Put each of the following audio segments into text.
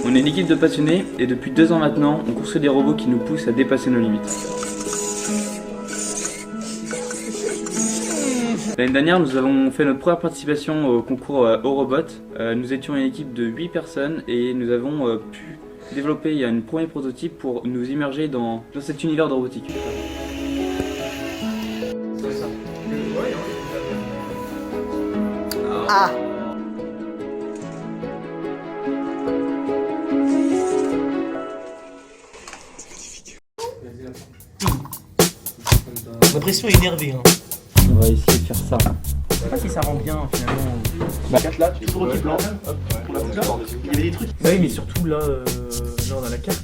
On est une équipe de passionnés et depuis 2 ans maintenant, on construit des robots qui nous poussent à dépasser nos limites. L'année dernière, nous avons fait notre première participation au concours Eurobot. Nous étions une équipe de 8 personnes et nous avons pu développer un premier prototype pour nous immerger dans cet univers de robotique. Ah! L'impression est énervée. Hein. On va essayer de faire ça. Je sais pas si ça rend bien finalement. 4 là, tu trouves qu'il blanc. Il y avait des trucs. Bah oui, mais surtout là, genre dans la carte.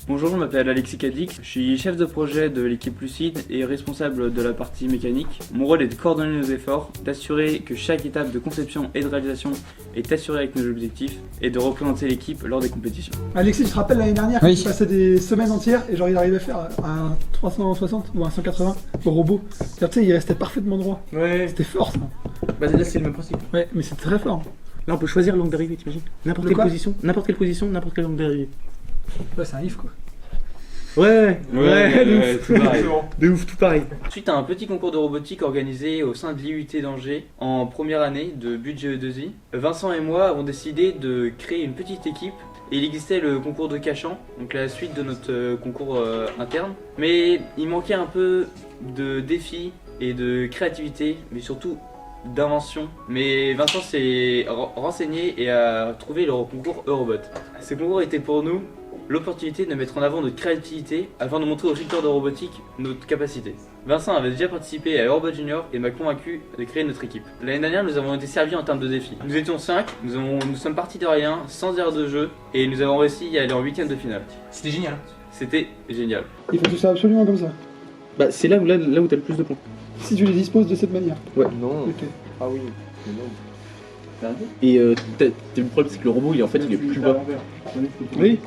Bonjour, je m'appelle Alexis Cadix, je suis chef de projet de l'équipe Lucide et responsable de la partie mécanique. Mon rôle est de coordonner nos efforts, d'assurer que chaque étape de conception et de réalisation est assurée avec nos objectifs et de représenter l'équipe lors des compétitions. Alexis, tu te rappelles l'année dernière, Oui. il passait des semaines entières et genre il arrivait à faire un 360 ou un 180 au robot. Tu sais, il restait parfaitement droit. Ouais. C'était fort ça. Bah là c'est le même principe. Ouais, mais c'est très fort. Là on peut choisir l'angle d'arrivée, t'imagines? N'importe De quelle quoi position, n'importe quel angle d'arrivée. Ouais, c'est un if quoi. Ouais, tout pareil. De ouf, tout pareil. Suite à un petit concours de robotique organisé au sein de l'IUT d'Angers en première année de budget E2I, Vincent et moi avons décidé de créer une petite équipe. Et il existait le concours de Cachan, donc la suite de notre concours interne. Mais il manquait un peu de défis et de créativité, mais surtout d'invention. Mais Vincent s'est renseigné et a trouvé le concours Eurobot. Ce concours était pour nous l'opportunité de mettre en avant notre créativité afin de montrer aux secteurs de robotique notre capacité. Vincent avait déjà participé à Eurobot Junior et m'a convaincu de créer notre équipe. L'année dernière, nous avons été servis en termes de défis. Nous étions 5, nous sommes partis de rien, sans aire de jeu, et nous avons réussi à aller en 8ème de finale. C'était génial. C'était génial. Il faut que tu sois absolument comme ça. Bah c'est là où t'as le plus de points. Si tu les disposes de cette manière. Ouais. Non. Ok. Ah oui. Et le problème c'est que le robot il est plus bas. Oui.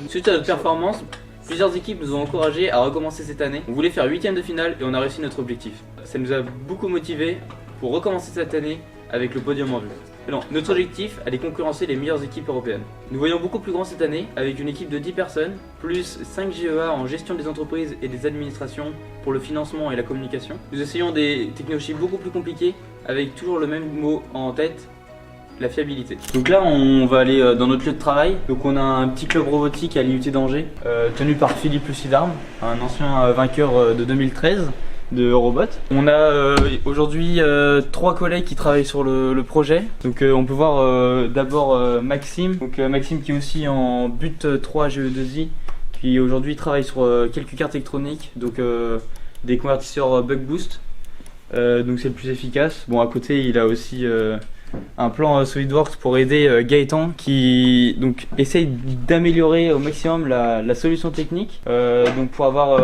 Suite à notre performance, plusieurs équipes nous ont encouragés à recommencer cette année. On voulait faire 8ème de finale et on a réussi notre objectif. Ça nous a beaucoup motivés pour recommencer cette année avec le podium en vue. Non, notre objectif est de concurrencer les meilleures équipes européennes. Nous voyons beaucoup plus grand cette année avec une équipe de 10 personnes, plus 5 GEA en gestion des entreprises et des administrations pour le financement et la communication. Nous essayons des technologies beaucoup plus compliquées avec toujours le même mot en tête, la fiabilité. Donc là on va aller dans notre lieu de travail. Donc on a un petit club robotique à l'IUT d'Angers tenu par Philippe Lucidarme, un ancien vainqueur de 2013 de Eurobot. On a aujourd'hui 3 collègues qui travaillent sur le projet. Donc on peut voir d'abord Maxime. Donc Maxime qui est aussi en but 3 GE2I, qui aujourd'hui travaille sur quelques cartes électroniques, donc des convertisseurs Bug Boost. Donc c'est le plus efficace. Bon, à côté il a aussi un plan SolidWorks pour aider Gaëtan qui donc essaye d'améliorer au maximum la solution technique donc pour avoir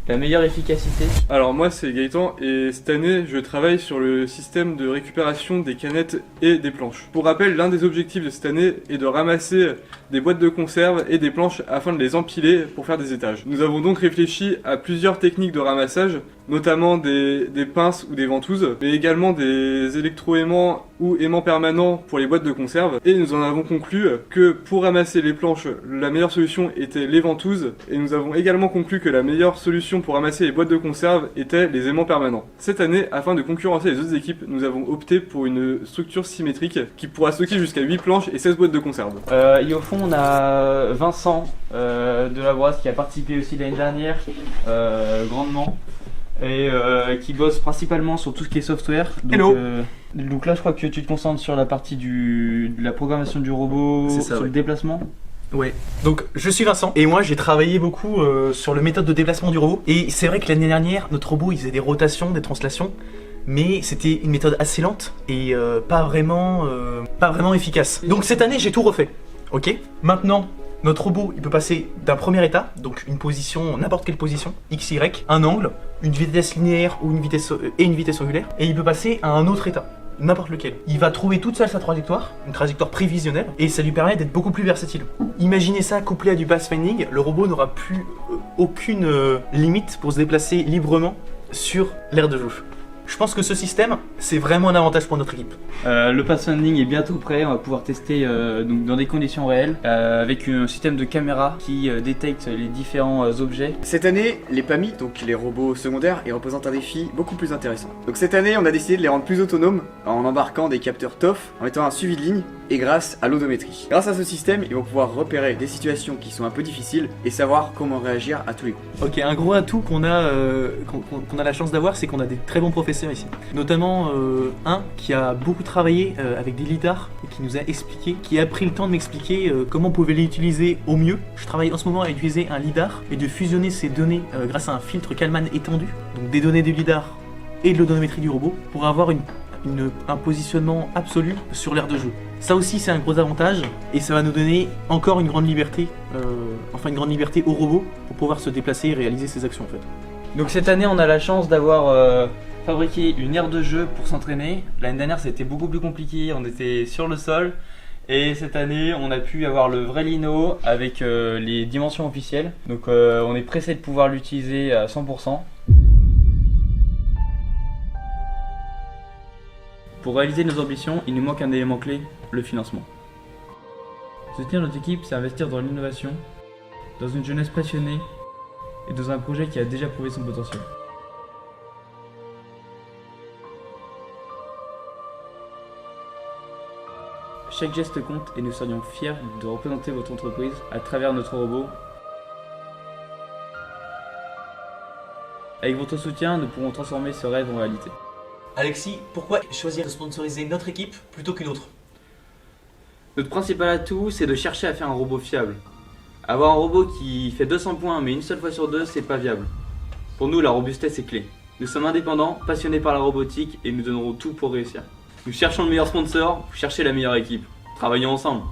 la meilleure efficacité. Alors moi c'est Gaëtan et cette année je travaille sur le système de récupération des canettes et des planches. Pour rappel, l'un des objectifs de cette année est de ramasser des boîtes de conserve et des planches afin de les empiler pour faire des étages. Nous avons donc réfléchi à plusieurs techniques de ramassage, notamment des pinces ou des ventouses, mais également des électroaimants ou aimants permanents pour les boîtes de conserve. Et nous en avons conclu que pour ramasser les planches, la meilleure solution était les ventouses, et nous avons également conclu que la meilleure solution pour ramasser les boîtes de conserve était les aimants permanents. Cette année, afin de concurrencer les autres équipes, nous avons opté pour une structure symétrique qui pourra stocker jusqu'à 8 planches et 16 boîtes de conserve. Et au fond on a Vincent de la Broisse qui a participé aussi l'année dernière grandement et qui bosse principalement sur tout ce qui est software. Donc, Hello. Donc là je crois que tu te concentres sur la partie de la programmation du robot, C'est ça, sur ouais. le déplacement. Ouais, donc je suis Vincent et moi j'ai travaillé beaucoup sur le méthode de déplacement du robot. Et c'est vrai que l'année dernière, notre robot il faisait des rotations, des translations, mais c'était une méthode assez lente et pas vraiment efficace. Donc cette année j'ai tout refait, ok? Maintenant, notre robot il peut passer d'un premier état, donc une position, n'importe quelle position, x, y, un angle, une vitesse linéaire ou une vitesse angulaire, et il peut passer à un autre état. N'importe lequel. Il va trouver toute seule sa trajectoire, une trajectoire prévisionnelle, et ça lui permet d'être beaucoup plus versatile. Imaginez ça couplé à du pathfinding, le robot n'aura plus aucune limite pour se déplacer librement sur l'aire de jeu. Je pense que ce système, c'est vraiment un avantage pour notre équipe. Le pathfinding est bientôt prêt, on va pouvoir tester donc dans des conditions réelles avec un système de caméra qui détecte les différents objets. Cette année, les PAMI, donc les robots secondaires, ils représentent un défi beaucoup plus intéressant. Donc cette année, on a décidé de les rendre plus autonomes en embarquant des capteurs TOF, en mettant un suivi de ligne et grâce à l'odométrie. Grâce à ce système, ils vont pouvoir repérer des situations qui sont un peu difficiles et savoir comment réagir à tous les coups. Ok, un gros atout qu'on a la chance d'avoir, c'est qu'on a des très bons professeurs ici. Notamment un qui a beaucoup travaillé avec des lidars et qui nous a expliqué, qui a pris le temps de m'expliquer comment on pouvait les utiliser au mieux. Je travaille en ce moment à utiliser un lidar et de fusionner ces données grâce à un filtre Kalman étendu, donc des données du lidar et de l'odométrie du robot, pour avoir un positionnement absolu sur l'aire de jeu. Ça aussi c'est un gros avantage et ça va nous donner encore une grande liberté, au robot pour pouvoir se déplacer et réaliser ses actions en fait. Donc cette année on a la chance d'avoir fabriqué une aire de jeu pour s'entraîner. L'année dernière c'était beaucoup plus compliqué, on était sur le sol. Et cette année on a pu avoir le vrai lino avec les dimensions officielles. Donc on est pressé de pouvoir l'utiliser à 100%. Pour réaliser nos ambitions, il nous manque un élément clé, le financement. Soutenir notre équipe, c'est investir dans l'innovation, dans une jeunesse passionnée et dans un projet qui a déjà prouvé son potentiel. Chaque geste compte et nous serions fiers de représenter votre entreprise à travers notre robot. Avec votre soutien, nous pourrons transformer ce rêve en réalité. Alexis, pourquoi choisir de sponsoriser notre équipe plutôt qu'une autre? Notre principal atout, c'est de chercher à faire un robot fiable. Avoir un robot qui fait 200 points mais une seule fois sur deux, c'est pas viable. Pour nous, la robustesse est clé. Nous sommes indépendants, passionnés par la robotique et nous donnerons tout pour réussir. Nous cherchons le meilleur sponsor, vous cherchez la meilleure équipe. Travaillons ensemble.